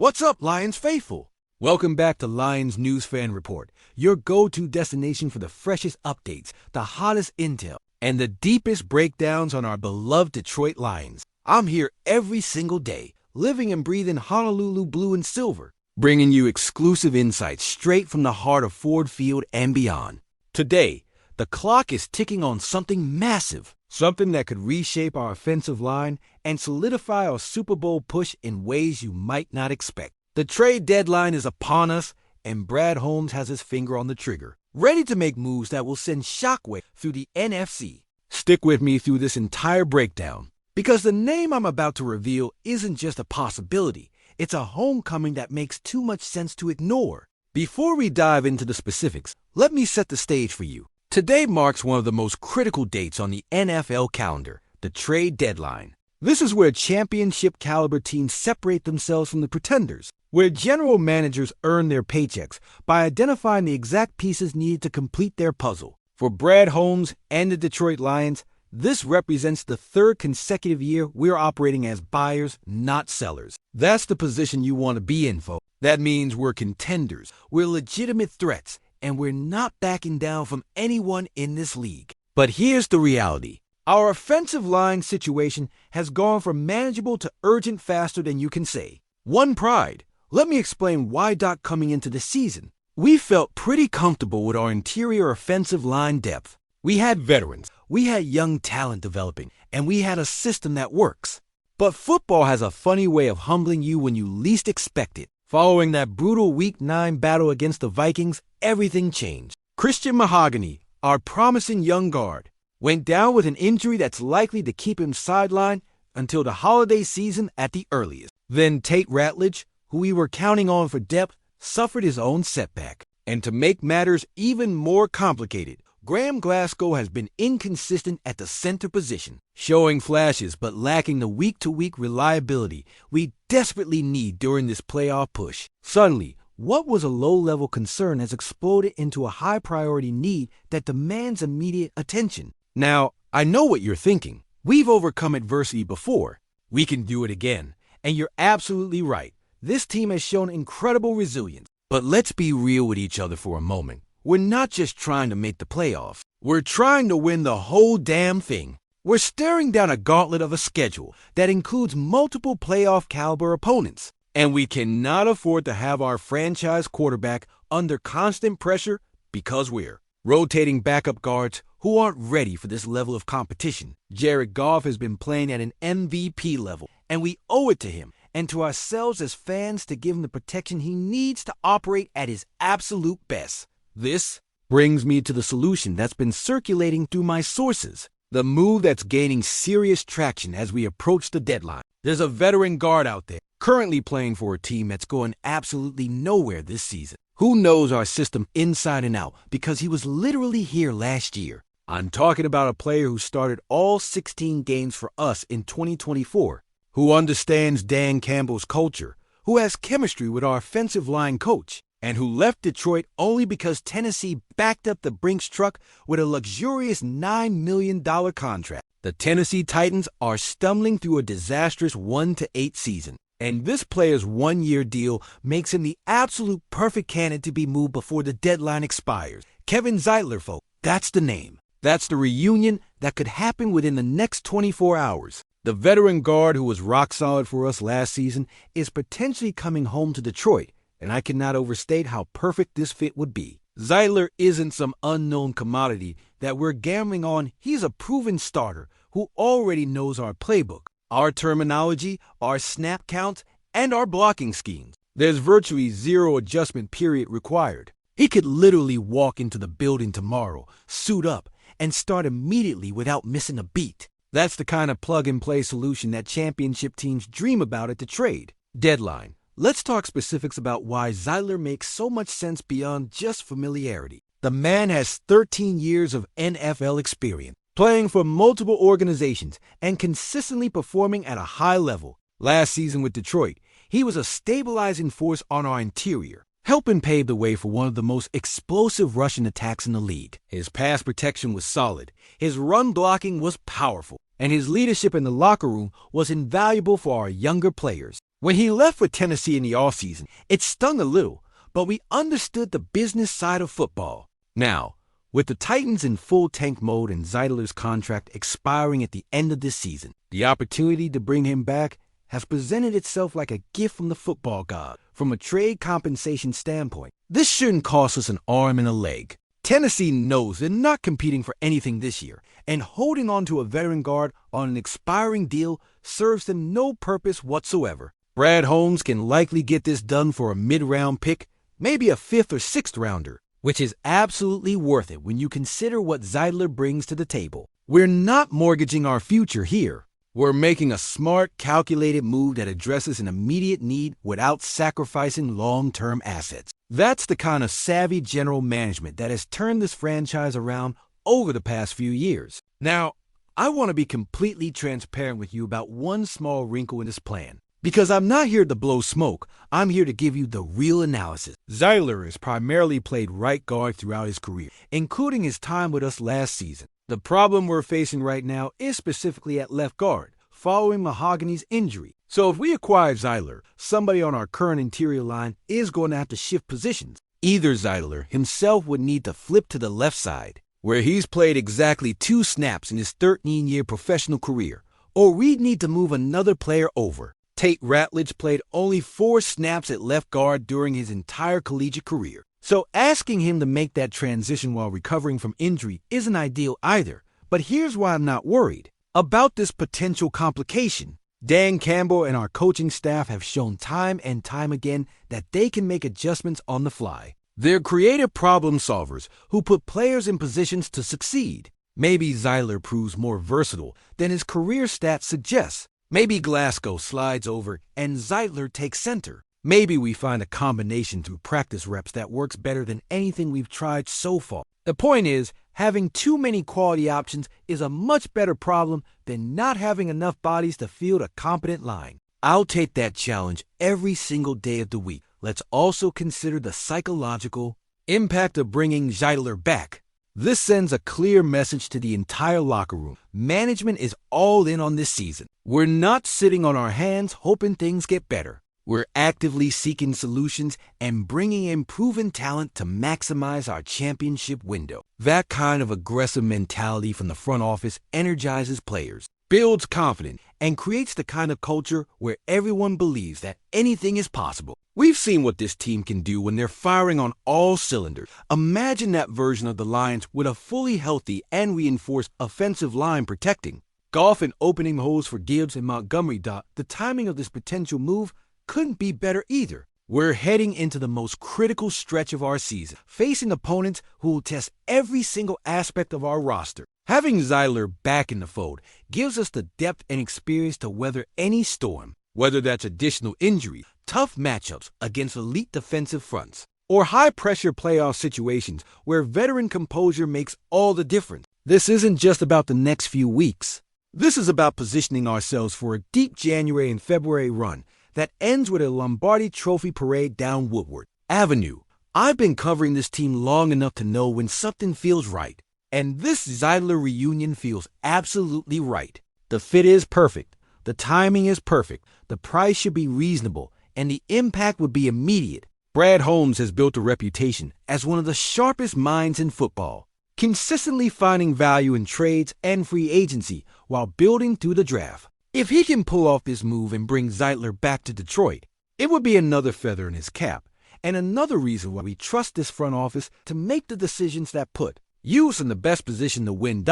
What's up, Lions faithful? Welcome back to Lions News Fan Report, your go-to destination for the freshest updates, the hottest intel, and the deepest breakdowns on our beloved Detroit Lions. I'm here every single day, living and breathing Honolulu blue and silver, bringing you exclusive insights straight from the heart of Ford Field and beyond. Today, the clock is ticking on something massive, something that could reshape our offensive line and solidify our Super Bowl push in ways you might not expect. The trade deadline is upon us, and Brad Holmes has his finger on the trigger, ready to make moves that will send shockwave through the NFC. Stick with me through this entire breakdown, because the name I'm about to reveal isn't just a possibility, it's a homecoming that makes too much sense to ignore. Before we dive into the specifics, let me set the stage for you. Today marks one of the most critical dates on the NFL calendar, the trade deadline. This is where championship-caliber teams separate themselves from the pretenders, where general managers earn their paychecks by identifying the exact pieces needed to complete their puzzle. For Brad Holmes and the Detroit Lions, this represents the third consecutive year we're operating as buyers, not sellers. That's the position you want to be in, folks. That means we're contenders, we're legitimate threats, and we're not backing down from anyone in this league. But here's the reality. Our offensive line situation has gone from manageable to urgent faster than you can say. One pride. Let me explain why coming into the season. We felt pretty comfortable with our interior offensive line depth. We had veterans, we had young talent developing, and we had a system that works. But football has a funny way of humbling you when you least expect it. Following that brutal Week 9 battle against the Vikings, everything changed. Christian Mahogany, our promising young guard, went down with an injury that's likely to keep him sidelined until the holiday season at the earliest. Then Tate Ratledge, who we were counting on for depth, suffered his own setback. And to make matters even more complicated, Graham Glasgow has been inconsistent at the center position, showing flashes but lacking the week-to-week reliability we desperately need during this playoff push. Suddenly, what was a low-level concern has exploded into a high-priority need that demands immediate attention. Now, I know what you're thinking. We've overcome adversity before. We can do it again. And you're absolutely right. This team has shown incredible resilience. But let's be real with each other for a moment. We're not just trying to make the playoffs. We're trying to win the whole damn thing. We're staring down a gauntlet of a schedule that includes multiple playoff-caliber opponents. And we cannot afford to have our franchise quarterback under constant pressure because we're rotating backup guards who aren't ready for this level of competition. Jared Goff has been playing at an MVP level, and we owe it to him and to ourselves as fans to give him the protection he needs to operate at his absolute best. This brings me to the solution that's been circulating through my sources, the move that's gaining serious traction as we approach the deadline. There's a veteran guard out there, currently playing for a team that's going absolutely nowhere this season, who knows our system inside and out because he was literally here last year. I'm talking about a player who started all 16 games for us in 2024, who understands Dan Campbell's culture, who has chemistry with our offensive line coach, and who left Detroit only because Tennessee backed up the Brinks truck with a luxurious $9 million contract. The Tennessee Titans are stumbling through a disastrous 1-8 season, and this player's one-year deal makes him the absolute perfect candidate to be moved before the deadline expires. Kevin Zeitler, folks, that's the name. That's the reunion that could happen within the next 24 hours. The veteran guard who was rock solid for us last season is potentially coming home to Detroit, and I cannot overstate how perfect this fit would be. Zeitler isn't some unknown commodity that we're gambling on. He's a proven starter who already knows our playbook, our terminology, our snap counts, and our blocking schemes. There's virtually zero adjustment period required. He could literally walk into the building tomorrow, suit up, and start immediately without missing a beat. That's the kind of plug-and-play solution that championship teams dream about at the trade deadline. Let's talk specifics about why Zeitler makes so much sense beyond just familiarity. The man has 13 years of NFL experience, playing for multiple organizations and consistently performing at a high level. Last season with Detroit, he was a stabilizing force on our interior, helping pave the way for one of the most explosive rushing attacks in the league. His pass protection was solid, his run blocking was powerful, and his leadership in the locker room was invaluable for our younger players. When he left for Tennessee in the offseason, it stung a little, but we understood the business side of football. Now, with the Titans in full tank mode and Zeitler's contract expiring at the end of this season, the opportunity to bring him back has presented itself like a gift from the football god. From a trade compensation standpoint, this shouldn't cost us an arm and a leg. Tennessee knows they're not competing for anything this year, and holding on to a veteran guard on an expiring deal serves them no purpose whatsoever. Brad Holmes can likely get this done for a mid-round pick, maybe a 5th or 6th rounder, which is absolutely worth it when you consider what Zeitler brings to the table. We're not mortgaging our future here. We're making a smart, calculated move that addresses an immediate need without sacrificing long-term assets. That's the kind of savvy general management that has turned this franchise around over the past few years. Now, I want to be completely transparent with you about one small wrinkle in this plan. Because I'm not here to blow smoke, I'm here to give you the real analysis. Zeitler has primarily played right guard throughout his career, including his time with us last season. The problem we're facing right now is specifically at left guard, following Mahogany's injury. So if we acquire Zeitler, somebody on our current interior line is going to have to shift positions. Either Zeitler himself would need to flip to the left side, where he's played exactly 2 snaps in his 13-year professional career, or we'd need to move another player over. Tate Ratledge played only 4 snaps at left guard during his entire collegiate career. So asking him to make that transition while recovering from injury isn't ideal either. But here's why I'm not worried about this potential complication. Dan Campbell and our coaching staff have shown time and time again that they can make adjustments on the fly. They're creative problem solvers who put players in positions to succeed. Maybe Zeitler proves more versatile than his career stats suggest. Maybe Glasgow slides over and Zeitler takes center. Maybe we find a combination through practice reps that works better than anything we've tried so far. The point is, having too many quality options is a much better problem than not having enough bodies to field a competent line. I'll take that challenge every single day of the week. Let's also consider the psychological impact of bringing Zeitler back. This sends a clear message to the entire locker room. Management is all in on this season. We're not sitting on our hands hoping things get better. We're actively seeking solutions and bringing in proven talent to maximize our championship window. That kind of aggressive mentality from the front office energizes players, builds confidence, and creates the kind of culture where everyone believes that anything is possible. We've seen what this team can do when they're firing on all cylinders. Imagine that version of the Lions with a fully healthy and reinforced offensive line protecting. Goff and opening holes for Gibbs and Montgomery. The timing of this potential move couldn't be better either. We're heading into the most critical stretch of our season, facing opponents who will test every single aspect of our roster. Having Zeitler back in the fold gives us the depth and experience to weather any storm, whether that's additional injury, tough matchups against elite defensive fronts, or high-pressure playoff situations where veteran composure makes all the difference. This isn't just about the next few weeks. This is about positioning ourselves for a deep January and February run that ends with a Lombardi Trophy parade down Woodward Avenue. I've been covering this team long enough to know when something feels right, and this Zeitler reunion feels absolutely right. The fit is perfect, the timing is perfect, the price should be reasonable, and the impact would be immediate. Brad Holmes has built a reputation as one of the sharpest minds in football, consistently finding value in trades and free agency while building through the draft. If he can pull off this move and bring Zeitler back to Detroit, it would be another feather in his cap, and another reason why we trust this front office to make the decisions that put you in the best position to win.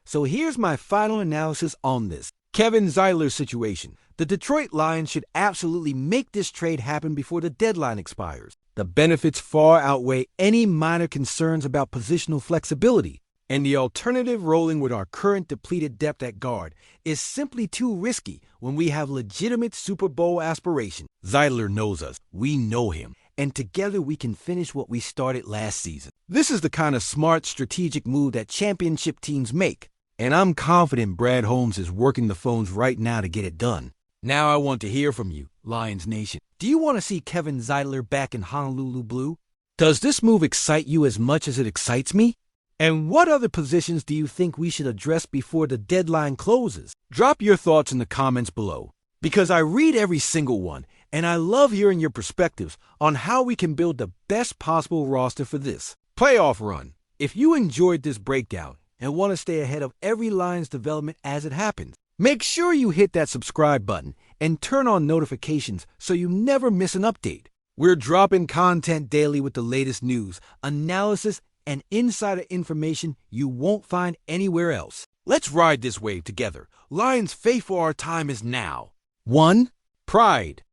So here's my final analysis on this Kevin Zeitler situation. The Detroit Lions should absolutely make this trade happen before the deadline expires. The benefits far outweigh any minor concerns about positional flexibility, and the alternative, rolling with our current depleted depth at guard, is simply too risky when we have legitimate Super Bowl aspirations. Zeitler knows us, we know him, and together we can finish what we started last season. This is the kind of smart, strategic move that championship teams make, and I'm confident Brad Holmes is working the phones right now to get it done. Now I want to hear from you, Lions Nation. Do you want to see Kevin Zeitler back in Honolulu Blue? Does this move excite you as much as it excites me? And what other positions do you think we should address before the deadline closes? Drop your thoughts in the comments below. because I read every single one, and I love hearing your perspectives on how we can build the best possible roster for this playoff run. If you enjoyed this breakdown and want to stay ahead of every Lions development as it happens, make sure you hit that subscribe button and turn on notifications so you never miss an update. We're dropping content daily with the latest news, analysis, and insider information you won't find anywhere else. Let's ride this wave together. Lions faith for our time is now. 1. Pride.